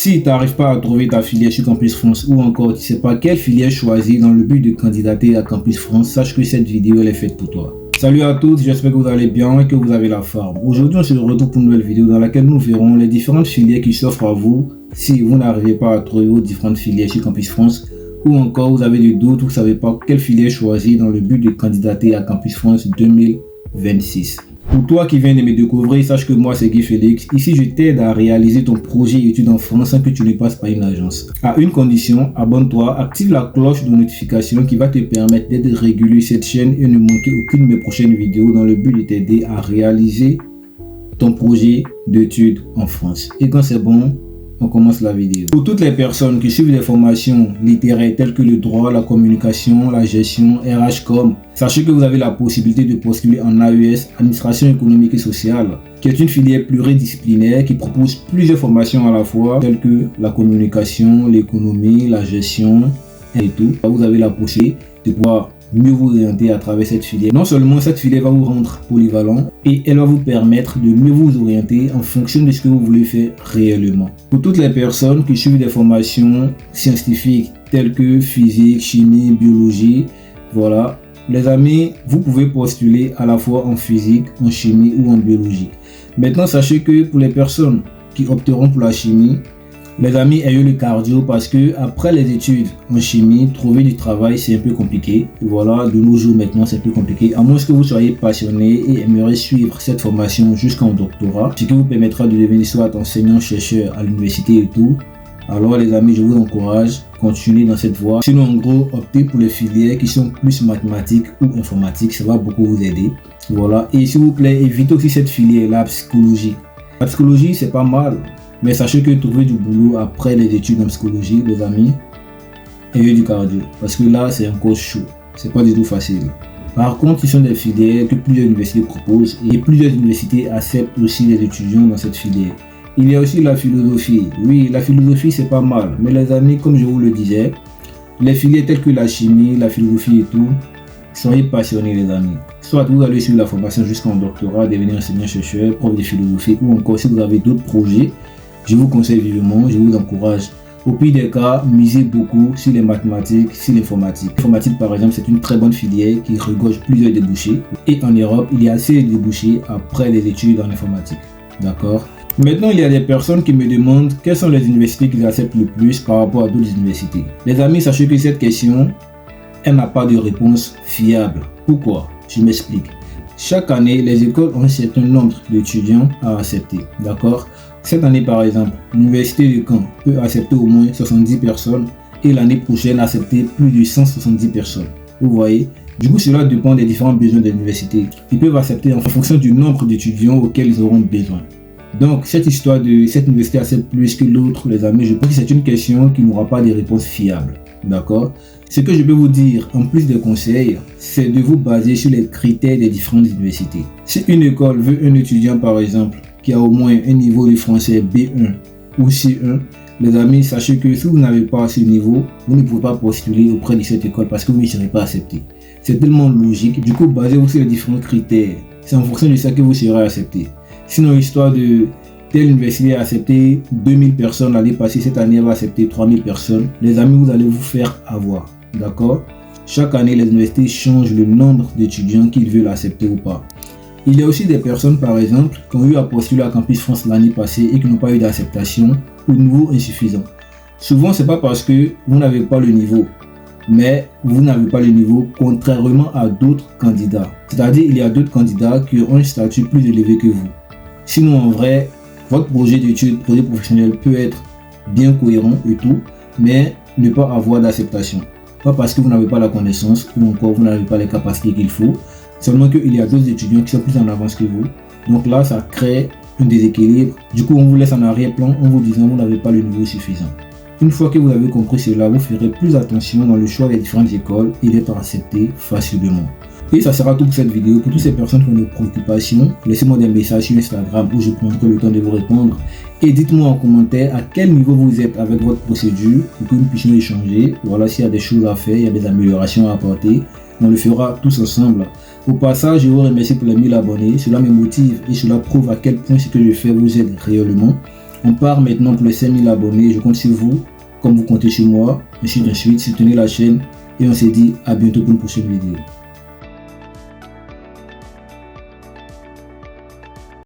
Si tu n'arrives pas à trouver ta filière sur Campus France ou encore tu ne sais pas quelle filière choisir dans le but de candidater à Campus France, sache que cette vidéo elle est faite pour toi. Salut à tous, j'espère que vous allez bien et que vous avez la forme. Aujourd'hui on se retrouve pour une nouvelle vidéo dans laquelle nous verrons les différentes filières qui s'offrent à vous si vous n'arrivez pas à trouver vos différentes filières sur Campus France ou encore vous avez des doutes ou vous ne savez pas quelle filière choisir dans le but de candidater à Campus France 2026. Pour toi qui viens de me découvrir, sache que moi c'est Guy Félix. Ici je t'aide à réaliser ton projet études en France sans que tu ne passes par une agence. À une condition, abonne-toi, active la cloche de notification qui va te permettre d'être régulier sur cette chaîne et ne manquer aucune de mes prochaines vidéos dans le but de t'aider à réaliser ton projet d'études en France. Et quand c'est bon, on commence la vidéo. Pour toutes les personnes qui suivent des formations littéraires telles que le droit, la communication, la gestion, RH-Com, sachez que vous avez la possibilité de postuler en AES, Administration économique et sociale, qui est une filière pluridisciplinaire qui propose plusieurs formations à la fois, telles que la communication, l'économie, la gestion et tout. Vous avez la possibilité de pouvoir mieux vous orienter à travers cette filière. Non seulement cette filière va vous rendre polyvalent et elle va vous permettre de mieux vous orienter en fonction de ce que vous voulez faire réellement. Pour toutes les personnes qui suivent des formations scientifiques telles que physique, chimie, biologie, voilà, les amis, vous pouvez postuler à la fois en physique, en chimie ou en biologie. Maintenant, sachez que pour les personnes qui opteront pour la chimie, les amis, ayez le cardio parce que après les études en chimie, trouver du travail c'est un peu compliqué. Voilà, de nos jours maintenant c'est un peu compliqué. À moins que vous soyez passionné et aimeriez suivre cette formation jusqu'en doctorat, ce qui vous permettra de devenir soit enseignant-chercheur à l'université et tout. Alors les amis, je vous encourage, continuez dans cette voie. Sinon en gros, optez pour les filières qui sont plus mathématiques ou informatiques, ça va beaucoup vous aider. Voilà, et s'il vous plaît, évitez aussi cette filière, la psychologie. La psychologie c'est pas mal. Mais sachez que trouver du boulot après les études en psychologie, les amis, ayez du cardio. Parce que là, c'est encore chaud. C'est pas du tout facile. Par contre, ce sont des filières que plusieurs universités proposent et plusieurs universités acceptent aussi les étudiants dans cette filière. Il y a aussi la philosophie. Oui, la philosophie, c'est pas mal. Mais les amis, comme je vous le disais, les filières telles que la chimie, la philosophie et tout, soyez passionnés les amis. Soit vous allez suivre la formation jusqu'en doctorat, devenir enseignant-chercheur, prof de philosophie ou encore si vous avez d'autres projets, je vous conseille vivement, je vous encourage. Au pire des cas, misez beaucoup sur les mathématiques, sur l'informatique. L'informatique par exemple, c'est une très bonne filière qui regorge plusieurs débouchés. Et en Europe, il y a assez de débouchés après les études en informatique. D'accord? Maintenant, il y a des personnes qui me demandent quelles sont les universités qu'ils acceptent le plus par rapport à d'autres universités. Les amis, sachez que cette question, elle n'a pas de réponse fiable. Pourquoi? Je m'explique. Chaque année, les écoles ont un certain nombre d'étudiants à accepter. D'accord? Cette année, par exemple, l'université de Caen peut accepter au moins 70 personnes et l'année prochaine accepter plus de 170 personnes. Vous voyez? Du coup, cela dépend des différents besoins de l'université. Ils peuvent accepter en fonction du nombre d'étudiants auxquels ils auront besoin. Donc, cette histoire de cette université accepte plus que l'autre, les amis, je pense que c'est une question qui n'aura pas de réponse fiable. D'accord? Ce que je peux vous dire, en plus des conseils, c'est de vous baser sur les critères des différentes universités. Si une école veut un étudiant, par exemple, qui a au moins un niveau de français B1 ou C1, les amis, sachez que si vous n'avez pas ce niveau, vous ne pouvez pas postuler auprès de cette école parce que vous ne serez pas accepté. C'est tellement logique. Du coup, basez-vous sur les différents critères. C'est en fonction de ça que vous serez accepté. Sinon, l'histoire de telle université a accepté 2000 personnes l'année passée, cette année elle va accepter 3000 personnes. Les amis, vous allez vous faire avoir. D'accord? Chaque année, les universités changent le nombre d'étudiants qu'ils veulent accepter ou pas. Il y a aussi des personnes, par exemple, qui ont eu à postuler à Campus France l'année passée et qui n'ont pas eu d'acceptation ou niveau insuffisant. Souvent, c'est pas parce que vous n'avez pas le niveau, mais vous n'avez pas le niveau contrairement à d'autres candidats. C'est-à-dire, il y a d'autres candidats qui ont un statut plus élevé que vous. Sinon, en vrai, votre projet d'études, projet professionnel peut être bien cohérent et tout, mais ne pas avoir d'acceptation. Pas parce que vous n'avez pas la connaissance ou encore vous n'avez pas les capacités qu'il faut. Seulement qu'il y a d'autres étudiants qui sont plus en avance que vous. Donc là, ça crée un déséquilibre. Du coup, on vous laisse en arrière-plan en vous disant que vous n'avez pas le niveau suffisant. Une fois que vous avez compris cela, vous ferez plus attention dans le choix des différentes écoles et d'être accepté facilement. Et ça sera tout pour cette vidéo. Pour toutes ces personnes qui ont des préoccupations, laissez-moi des messages sur Instagram où je prendrai le temps de vous répondre. Et dites-moi en commentaire à quel niveau vous êtes avec votre procédure pour que nous puissions échanger. Voilà, s'il y a des choses à faire, il y a des améliorations à apporter. On le fera tous ensemble. Au passage, je vous remercie pour les 1000 abonnés. Cela me motive et cela prouve à quel point ce que je fais vous aide réellement. On part maintenant pour les 5000 abonnés. Je compte sur vous, comme vous comptez sur moi. Ensuite, soutenez la chaîne et on se dit à bientôt pour une prochaine vidéo.